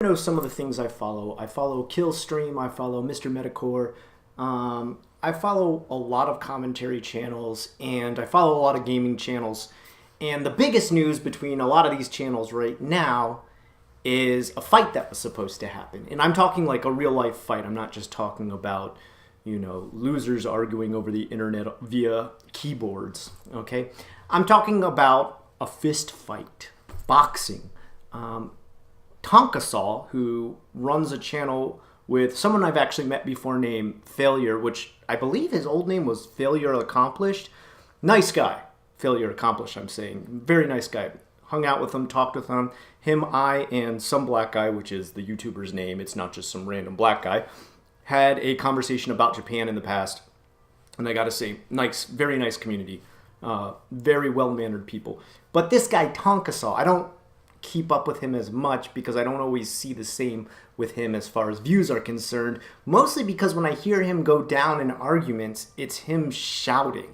Know some of the things I follow. I follow Killstream. I follow Mr. Metacore. I follow a lot of commentary channels, and I follow a lot of gaming channels. And the biggest news between a lot of these channels right now is a fight that was supposed to happen. And I'm talking like a real life fight. I'm not just talking about, losers arguing over the internet via keyboards, okay? I'm talking about a fist fight, boxing. Tonka Saw, who runs a channel with someone I've actually met before named Failure, which I believe his old name was Failure Accomplished. Nice guy. Failure Accomplished, I'm saying. Very nice guy. Hung out with him, talked with him. Him, I, and some black guy, which is the YouTuber's name. It's not just some random black guy. Had a conversation about Japan in the past. And I gotta say, nice, very nice community. Very well-mannered people. But this guy, Tonka Saw, I don't keep up with him as much because I don't always see the same with him as far as views are concerned. Mostly because when I hear him go down in arguments, it's him shouting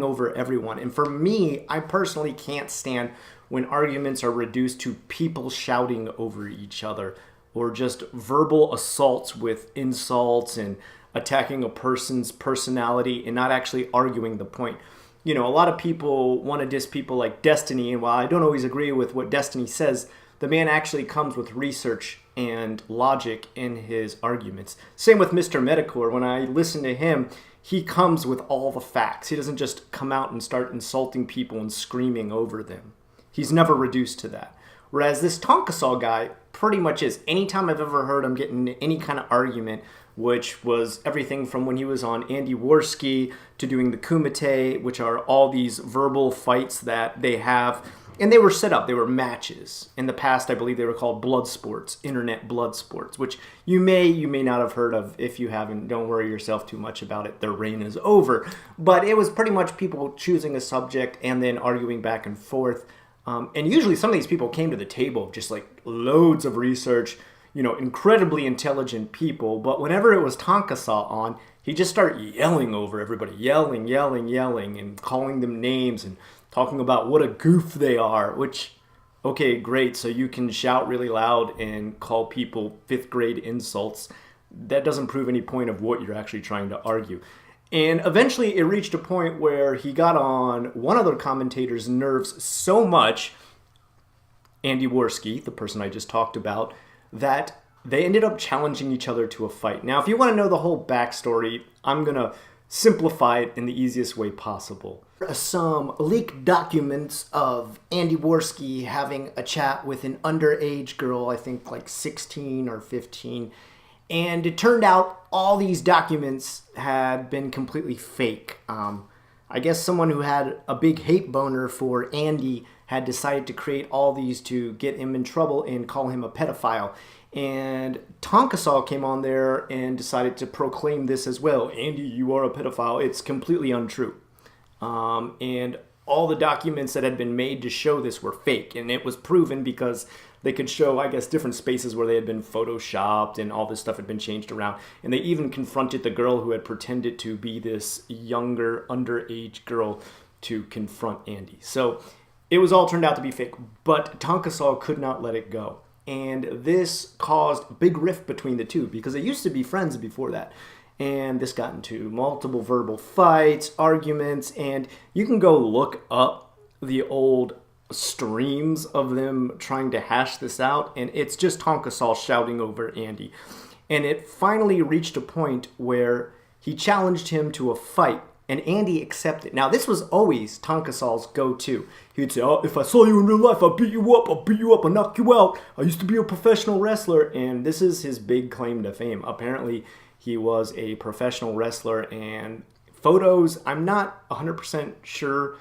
over everyone. And for me, I personally can't stand when arguments are reduced to people shouting over each other or just verbal assaults with insults and attacking a person's personality and not actually arguing the point. A lot of people want to diss people like Destiny, and while I don't always agree with what Destiny says, the man actually comes with research and logic in his arguments. Same with Mr. Metacore. When I listen to him, he comes with all the facts. He doesn't just come out and start insulting people and screaming over them. He's never reduced to that. Whereas this Tonka Saw guy pretty much is. Anytime I've ever heard him get in any kind of argument, which was everything from when he was on Andy Warski to doing the Kumite, which are all these verbal fights that they have. And they were set up. They were matches. In the past, I believe they were called blood sports, internet blood sports, which you may not have heard of. If you haven't, don't worry yourself too much about it. Their reign is over. But it was pretty much people choosing a subject and then arguing back and forth. And usually some of these people came to the table just like loads of research, incredibly intelligent people. But whenever it was Tonka Saw on, he just started yelling over everybody, yelling, and calling them names and talking about what a goof they are, which, okay, great. So you can shout really loud and call people fifth grade insults. That doesn't prove any point of what you're actually trying to argue. And eventually it reached a point where he got on one other commentator's nerves so much, Andy Warski, the person I just talked about, that they ended up challenging each other to a fight. Now, if you want to know the whole backstory, I'm going to simplify it in the easiest way possible. Some leaked documents of Andy Warski having a chat with an underage girl, I think like 16 or 15, and it turned out all these documents had been completely fake. I guess someone who had a big hate boner for Andy had decided to create all these to get him in trouble and call him a pedophile. And Tonka Saw came on there and decided to proclaim this as well. Andy, you are a pedophile. It's completely untrue. And all the documents that had been made to show this were fake. And it was proven because they could show, I guess, different spaces where they had been photoshopped and all this stuff had been changed around. And they even confronted the girl who had pretended to be this younger, underage girl to confront Andy. So it was all turned out to be fake. But Tonka Saw could not let it go. And this caused a big rift between the two because they used to be friends before that. And this got into multiple verbal fights, arguments, and you can go look up the old streams of them trying to hash this out, and it's just Tonka Saw shouting over Andy. And it finally reached a point where he challenged him to a fight, and Andy accepted. Now, this was always Tonka Saw's go-to. He'd say, oh, if I saw you in real life, I'll beat you up, I'll knock you out. I used to be a professional wrestler, and this is his big claim to fame. Apparently, he was a professional wrestler, and photos, I'm not 100% sure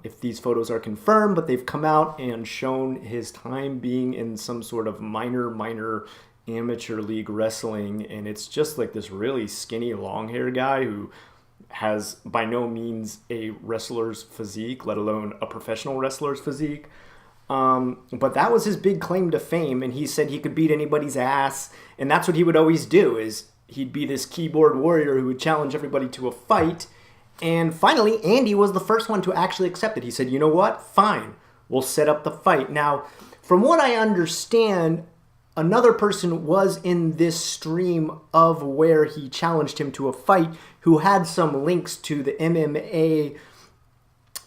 if these photos are confirmed, but they've come out and shown his time being in some sort of minor amateur league wrestling, and it's just like this really skinny, long-haired guy who has by no means a wrestler's physique, let alone a professional wrestler's physique. But that was his big claim to fame, and he said he could beat anybody's ass, and that's what he would always do, is he'd be this keyboard warrior who would challenge everybody to a fight. And finally, Andy was the first one to actually accept it. He said, you know what? Fine. We'll set up the fight. Now, from what I understand, another person was in this stream of where he challenged him to a fight who had some links to the MMA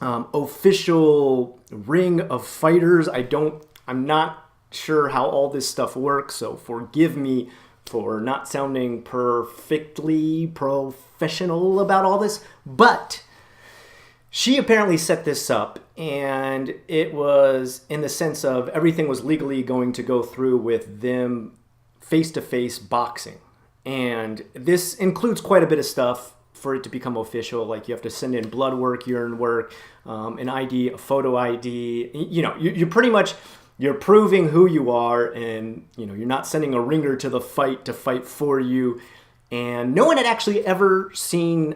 official ring of fighters. I'm not sure how all this stuff works, so forgive me for not sounding perfectly professional about all this, but she apparently set this up, and it was in the sense of everything was legally going to go through with them face-to-face boxing. And this includes quite a bit of stuff for it to become official. Like, you have to send in blood work, urine work, an ID, a photo ID. You know, you're pretty much, you're proving who you are, and, you know, you're not sending a ringer to the fight to fight for you. And no one had actually ever seen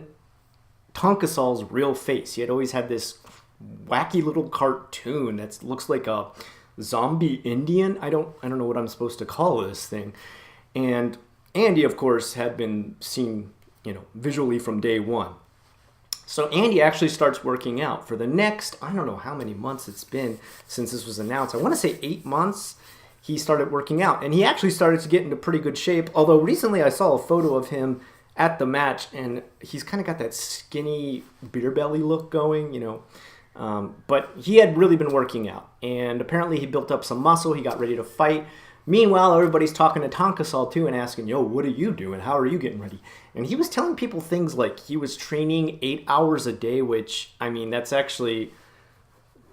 Tonka Saw's real face. He had always had this wacky little cartoon that looks like a zombie Indian. I don't know what I'm supposed to call this thing. And Andy, of course, had been seen, you know, visually from day one. So Andy actually starts working out for the next, I don't know how many months it's been since this was announced. I want to say 8 months he started working out. And he actually started to get into pretty good shape. Although recently I saw a photo of him at the match, and he's kind of got that skinny beer belly look going, you know. But he had really been working out, and apparently he built up some muscle. He got ready to fight. Meanwhile, everybody's talking to Tonka Saw too and asking, yo, what are you doing? How are you getting ready? And he was telling people things like he was training 8 hours a day, which, I mean, that's actually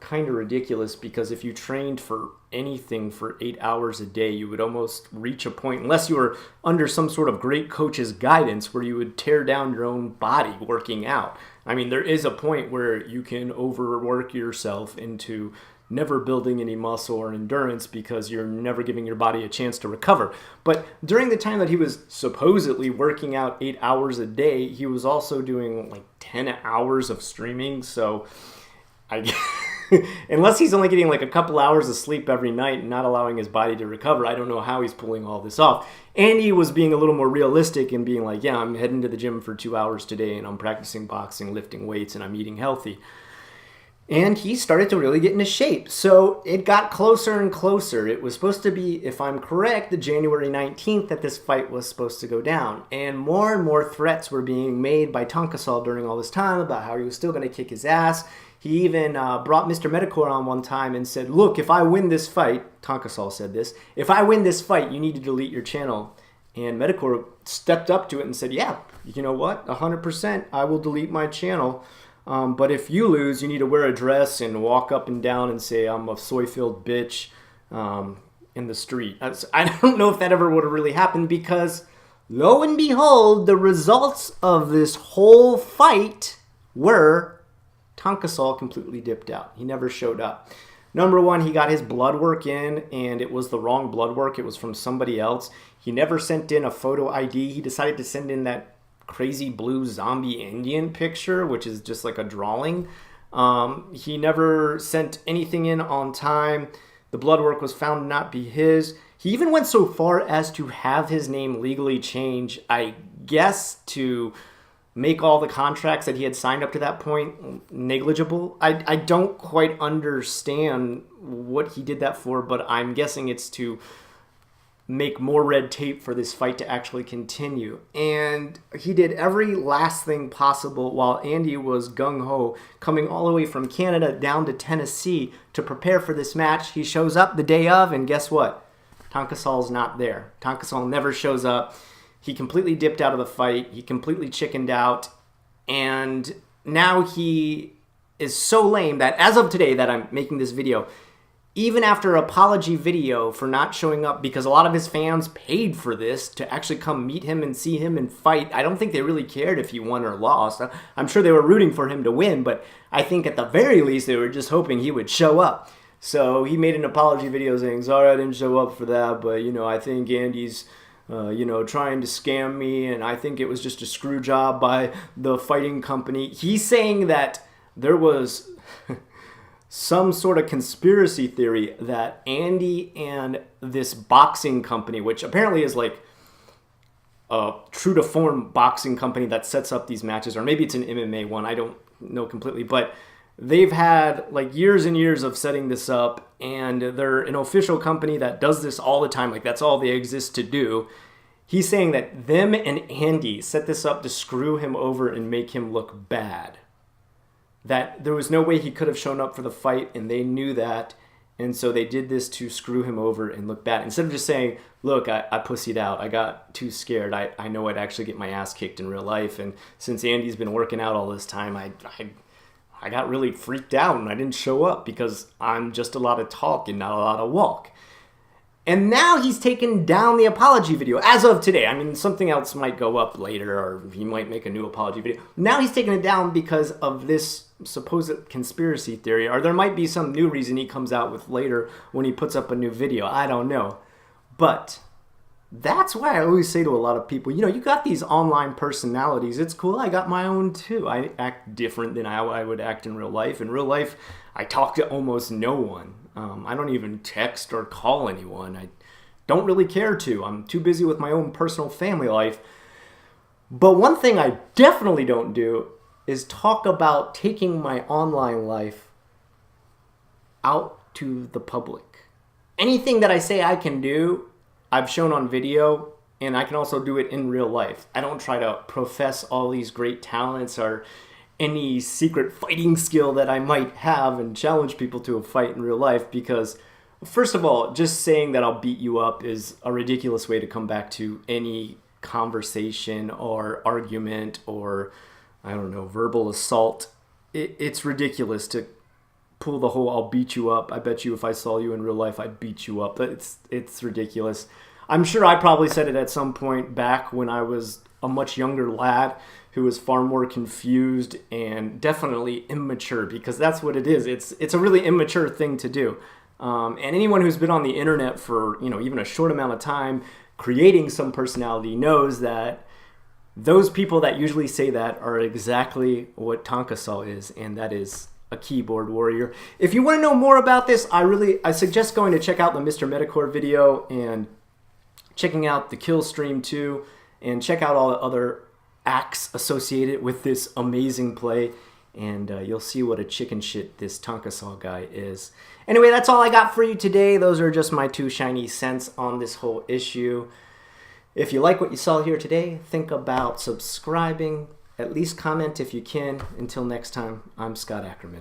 kind of ridiculous, because if you trained for anything for 8 hours a day, you would almost reach a point, unless you were under some sort of great coach's guidance, where you would tear down your own body working out. I mean, there is a point where you can overwork yourself into never building any muscle or endurance because you're never giving your body a chance to recover. But during the time that he was supposedly working out 8 hours a day, he was also doing like 10 hours of streaming. So unless he's only getting like a couple hours of sleep every night and not allowing his body to recover, I don't know how he's pulling all this off. Andy was being a little more realistic and being like, yeah, I'm heading to the gym for 2 hours today, and I'm practicing boxing, lifting weights, and I'm eating healthy. And he started to really get into shape. So it got closer and closer. It was supposed to be, if I'm correct, the January 19th that this fight was supposed to go down. And more threats were being made by Tonka Saw during all this time about how he was still going to kick his ass. He even brought Mr. Medicor on one time and said, look, if I win this fight, Tonka Saw said this, if I win this fight, you need to delete your channel. And Medicor stepped up to it and said, yeah, you know what, 100%, I will delete my channel. But if you lose, you need to wear a dress and walk up and down and say, I'm a soy-filled bitch in the street. I don't know if that ever would have really happened, because lo and behold, the results of this whole fight were Tonka Saw completely dipped out. He never showed up. Number one, he got his blood work in, and it was the wrong blood work. It was from somebody else. He never sent in a photo ID. He decided to send in that crazy blue zombie Indian picture, which is just like a drawing. He never sent anything in on time. The blood work was found to not be his. He even went so far as to have his name legally changed, I guess, to make all the contracts that he had signed up to that point negligible. I don't quite understand what he did that for, but I'm guessing it's to make more red tape for this fight to actually continue. And he did every last thing possible while Andy was gung-ho, coming all the way from Canada down to Tennessee to prepare for this match. He shows up the day of, and guess what? Tonka Saw's not there. Tonka Saw never shows up. He completely dipped out of the fight. He completely chickened out. And now he is so lame that as of today that I'm making this video, even after an apology video for not showing up, because a lot of his fans paid for this to actually come meet him and see him and fight, I don't think they really cared if he won or lost. I'm sure they were rooting for him to win, but I think at the very least they were just hoping he would show up. So he made an apology video saying, sorry I didn't show up for that, but, you know, I think Andy's trying to scam me, and I think it was just a screw job by the fighting company. He's saying that there was some sort of conspiracy theory that Andy and this boxing company, which apparently is like a true-to-form boxing company that sets up these matches, or maybe it's an MMA one, I don't know completely, but They've had like years and years of setting this up, and they're an official company that does this all the time. Like that's all they exist to do. He's saying that them and Andy set this up to screw him over and make him look bad. That there was no way he could have shown up for the fight, and they knew that. And so they did this to screw him over and look bad. Instead of just saying, look, I pussied out. I got too scared. I know I'd actually get my ass kicked in real life. And since Andy's been working out all this time, I got really freaked out and I didn't show up because I'm just a lot of talk and not a lot of walk. And now he's taken down the apology video as of today. I mean, something else might go up later or he might make a new apology video. Now he's taken it down because of this supposed conspiracy theory, or there might be some new reason he comes out with later when he puts up a new video. I don't know. But that's why I always say to a lot of people, you know, you got these online personalities. It's cool. I got my own too. I act different than how I would act in real life. In real life, I talk to almost no one. I don't even text or call anyone. I don't really care to. I'm too busy with my own personal family life. But one thing I definitely don't do is talk about taking my online life out to the public. Anything that I say I can do, I've shown on video, and I can also do it in real life. I don't try to profess all these great talents or any secret fighting skill that I might have and challenge people to a fight in real life because, first of all, just saying that I'll beat you up is a ridiculous way to come back to any conversation or argument or, I don't know, verbal assault. It's ridiculous to pull the whole I'll beat you up. I bet you if I saw you in real life, I'd beat you up. It's ridiculous. I'm sure I probably said it at some point back when I was a much younger lad who was far more confused and definitely immature because that's what it is. It's a really immature thing to do. And anyone who's been on the internet for, you know, even a short amount of time creating some personality knows that those people that usually say that are exactly what Tonka Saw is, and that is a keyboard warrior. If you want to know more about this, I suggest going to check out the Mr. Metacore video and checking out the kill stream too, and check out all the other acts associated with this amazing play, and you'll see what a chicken shit this Tonka Saw guy is. Anyway, that's all I got for you today. Those are just my 2 shiny cents on this whole issue. If you like what you saw here today, think about subscribing. At least comment if you can. Until next time, I'm Scott Ackerman.